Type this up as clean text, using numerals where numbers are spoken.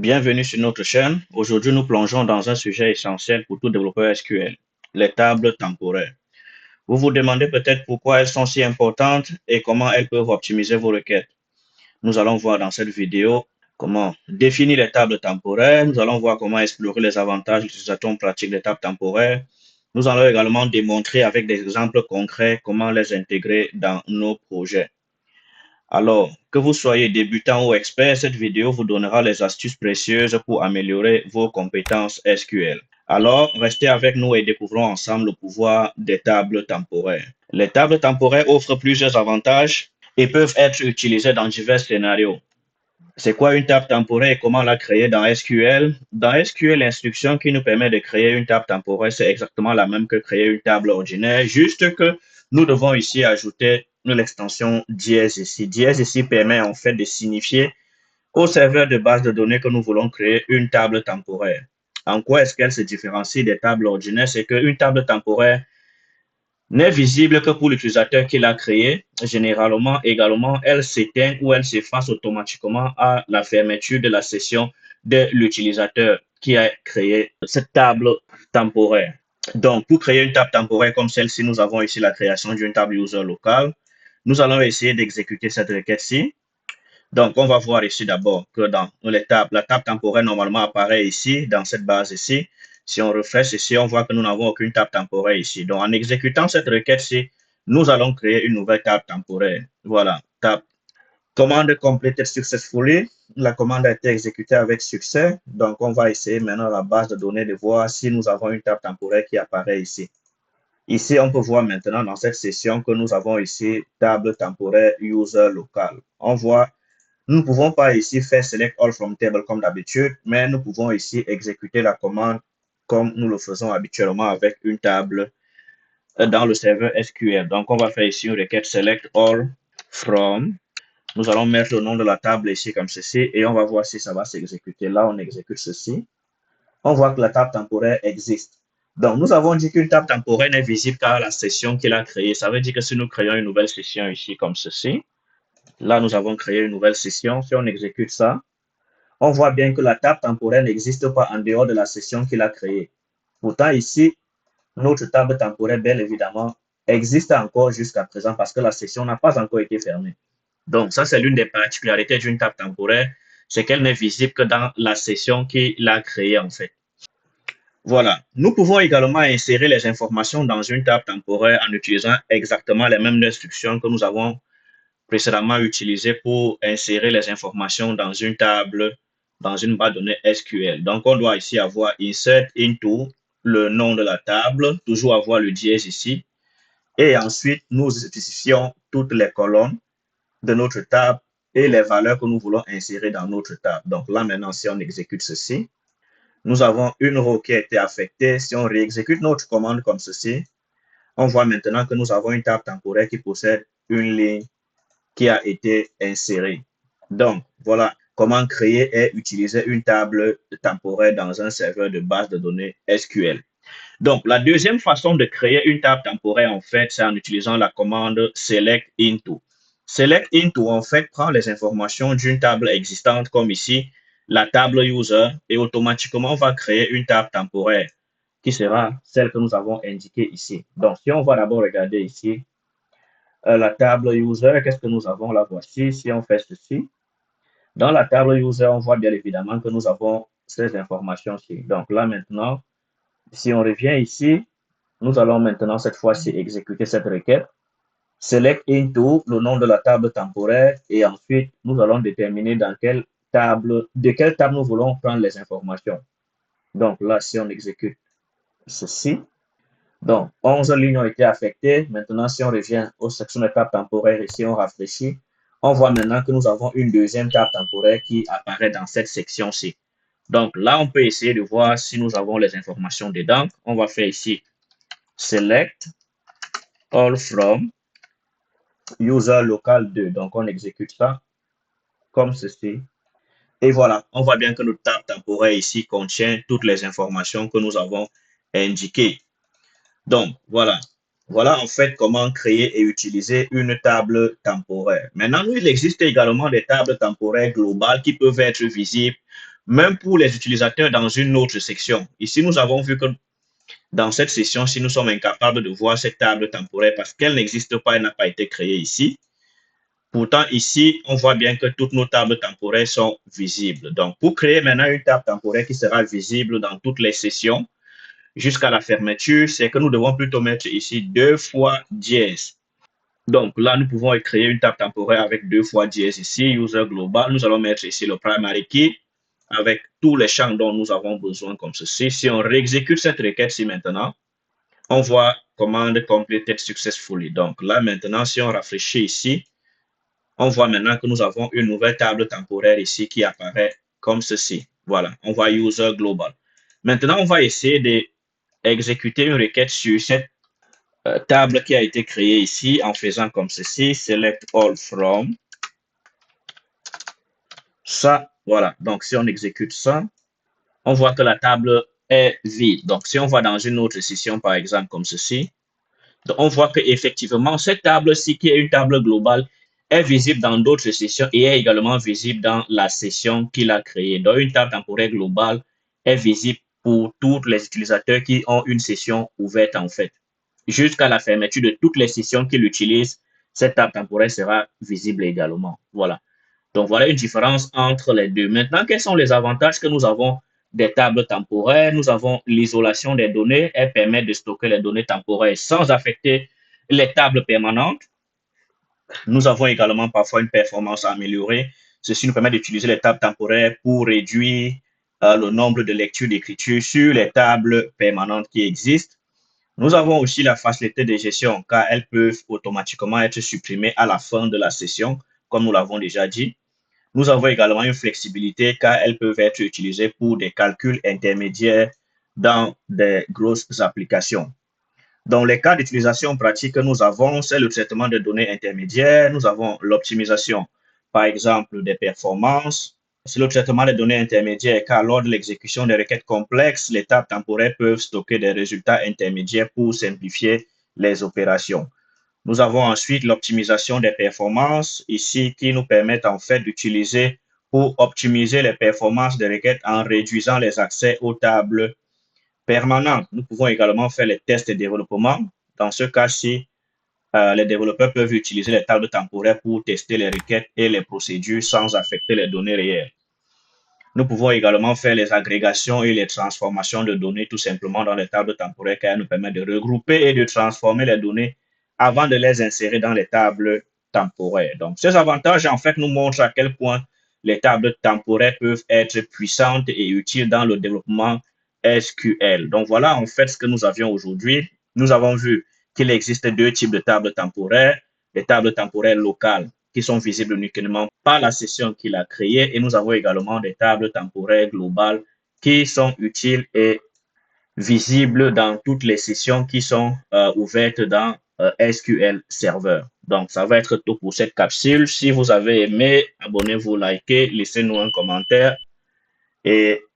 Bienvenue sur notre chaîne. Aujourd'hui, nous plongeons dans un sujet essentiel pour tout développeur SQL, les tables temporaires. Vous vous demandez peut-être pourquoi elles sont si importantes et comment elles peuvent optimiser vos requêtes. Nous allons voir dans cette vidéo comment définir les tables temporaires. Nous allons voir comment explorer les avantages d'utilisation pratique des tables temporaires. Nous allons également démontrer avec des exemples concrets comment les intégrer dans nos projets. Alors, que vous soyez débutant ou expert, cette vidéo vous donnera les astuces précieuses pour améliorer vos compétences SQL. Alors, restez avec nous et découvrons ensemble le pouvoir des tables temporaires. Les tables temporaires offrent plusieurs avantages et peuvent être utilisées dans divers scénarios. C'est quoi une table temporaire et comment la créer dans SQL? Dans SQL, l'instruction qui nous permet de créer une table temporaire, c'est exactement la même que créer une table ordinaire, juste que nous devons ici ajouter l'extension dièse ici. Dièse ici permet en fait de signifier au serveur de base de données que nous voulons créer une table temporaire. En quoi est-ce qu'elle se différencie des tables ordinaires? C'est qu'une table temporaire n'est visible que pour l'utilisateur qui l'a créée. Généralement, également, elle s'éteint ou elle s'efface automatiquement à la fermeture de la session de l'utilisateur qui a créé cette table temporaire. Donc, pour créer une table temporaire comme celle-ci, nous avons ici la création d'une table user locale. Nous allons essayer d'exécuter cette requête-ci. Donc, on va voir ici d'abord que dans les tables, la table temporaire normalement apparaît ici, dans cette base ici. Si on refait ceci, on voit que nous n'avons aucune table temporaire ici. Donc, en exécutant cette requête-ci, nous allons créer une nouvelle table temporaire. Voilà, table. Commande completed successfully. La commande a été exécutée avec succès. Donc, on va essayer maintenant la base de données de voir si nous avons une table temporaire qui apparaît ici. Ici, on peut voir maintenant dans cette session que nous avons ici table temporaire user local. On voit nous ne pouvons pas ici faire select all from table comme d'habitude, mais nous pouvons ici exécuter la commande comme nous le faisons habituellement avec une table dans le serveur SQL. Donc, on va faire ici une requête select all from. Nous allons mettre le nom de la table ici comme ceci et on va voir si ça va s'exécuter. Là, on exécute ceci. On voit que la table temporaire existe. Donc, nous avons dit qu'une table temporaire n'est visible qu'à la session qu'il a créée. Ça veut dire que si nous créons une nouvelle session ici comme ceci, là, nous avons créé une nouvelle session. Si on exécute ça, on voit bien que la table temporaire n'existe pas en dehors de la session qu'il a créée. Pourtant, ici, notre table temporaire, bien évidemment, existe encore jusqu'à présent parce que la session n'a pas encore été fermée. Donc, ça, c'est l'une des particularités d'une table temporaire, c'est qu'elle n'est visible que dans la session qu'il a créée, en fait. Voilà. Nous pouvons également insérer les informations dans une table temporaire en utilisant exactement les mêmes instructions que nous avons précédemment utilisées pour insérer les informations dans une table, dans une base de données SQL. Donc, on doit ici avoir insert into le nom de la table, toujours avoir le dièse ici. Et ensuite, nous spécifions toutes les colonnes de notre table et les valeurs que nous voulons insérer dans notre table. Donc là, maintenant, si on exécute ceci, nous avons une row qui a été affectée. Si on réexécute notre commande comme ceci, on voit maintenant que nous avons une table temporaire qui possède une ligne qui a été insérée. Donc, voilà comment créer et utiliser une table temporaire dans un serveur de base de données SQL. Donc, la deuxième façon de créer une table temporaire, en fait, c'est en utilisant la commande select into. Select into, en fait, prend les informations d'une table existante, comme ici, la table user, et automatiquement, on va créer une table temporaire qui sera celle que nous avons indiquée ici. Donc, si on va d'abord regarder ici, la table user, qu'est-ce que nous avons là? Voici, si on fait ceci. Dans la table user, on voit bien évidemment que nous avons ces informations-ci. Donc là, maintenant, si on revient ici, nous allons maintenant cette fois-ci exécuter cette requête. Select into le nom de la table temporaire et ensuite nous allons déterminer dans quelle table, de quelle table nous voulons prendre les informations. Donc là, si on exécute ceci, donc 11 lignes ont été affectées. Maintenant, si on revient aux sections de table temporaire ici, on rafraîchit, on voit maintenant que nous avons une deuxième table temporaire qui apparaît dans cette section-ci. Donc là, on peut essayer de voir si nous avons les informations dedans. On va faire ici select all from user local 2. Donc, on exécute ça comme ceci. Et voilà, on voit bien que notre table temporaire ici contient toutes les informations que nous avons indiquées. Donc, voilà. Voilà en fait comment créer et utiliser une table temporaire. Maintenant, il existe également des tables temporaires globales qui peuvent être visibles même pour les utilisateurs dans une autre section. Ici, nous avons vu que dans cette session-ci, nous sommes incapables de voir cette table temporaire parce qu'elle n'existe pas, elle n'a pas été créée ici. Pourtant, ici, on voit bien que toutes nos tables temporaires sont visibles. Donc, pour créer maintenant une table temporaire qui sera visible dans toutes les sessions jusqu'à la fermeture, c'est que nous devons plutôt mettre ici 2 fois dièse. Donc, là, nous pouvons créer une table temporaire avec 2 fois dièse ici, user global. Nous allons mettre ici le primary key avec tous les champs dont nous avons besoin comme ceci. Si on réexécute cette requête-ci maintenant, on voit command completed successfully. Donc là, maintenant, si on rafraîchit ici, on voit maintenant que nous avons une nouvelle table temporaire ici qui apparaît comme ceci. Voilà, on voit user global. Maintenant, on va essayer d'exécuter une requête sur cette table qui a été créée ici en faisant comme ceci, select all from. Ça, voilà. Donc, si on exécute ça, on voit que la table est vide. Donc, si on va dans une autre session, par exemple, comme ceci, donc on voit qu'effectivement, cette table-ci, qui est une table globale, est visible dans d'autres sessions et est également visible dans la session qu'il a créée. Donc, une table temporaire globale est visible pour tous les utilisateurs qui ont une session ouverte, en fait. Jusqu'à la fermeture de toutes les sessions qu'il utilise, cette table temporaire sera visible également. Voilà. Donc, voilà une différence entre les deux. Maintenant, quels sont les avantages que nous avons des tables temporaires? Nous avons l'isolation des données. Elles permettent de stocker les données temporaires sans affecter les tables permanentes. Nous avons également parfois une performance améliorée. Ceci nous permet d'utiliser les tables temporaires pour réduire le nombre de lectures d'écriture sur les tables permanentes qui existent. Nous avons aussi la facilité de gestion car elles peuvent automatiquement être supprimées à la fin de la session, comme nous l'avons déjà dit. Nous avons également une flexibilité car elles peuvent être utilisées pour des calculs intermédiaires dans des grosses applications. Dans les cas d'utilisation pratique que nous avons, c'est le traitement de données intermédiaires, nous avons l'optimisation, par exemple, des performances. C'est le traitement des données intermédiaires car lors de l'exécution des requêtes complexes, les tables temporaires peuvent stocker des résultats intermédiaires pour simplifier les opérations. Nous avons ensuite l'optimisation des performances ici qui nous permettent en fait d'utiliser pour optimiser les performances des requêtes en réduisant les accès aux tables permanentes. Nous pouvons également faire les tests de développement. Dans ce cas-ci, les développeurs peuvent utiliser les tables temporaires pour tester les requêtes et les procédures sans affecter les données réelles. Nous pouvons également faire les agrégations et les transformations de données tout simplement dans les tables temporaires car elles nous permettent de regrouper et de transformer les données avant de les insérer dans les tables temporaires. Donc, ces avantages, en fait, nous montrent à quel point les tables temporaires peuvent être puissantes et utiles dans le développement SQL. Donc, voilà, en fait, ce que nous avions aujourd'hui. Nous avons vu qu'il existe deux types de tables temporaires, les tables temporaires locales qui sont visibles uniquement par la session qu'il a créée et nous avons également des tables temporaires globales qui sont utiles et visibles dans toutes les sessions qui sont ouvertes dans SQL Server. Donc, ça va être tout pour cette capsule. Si vous avez aimé, abonnez-vous, likez, laissez-nous un commentaire et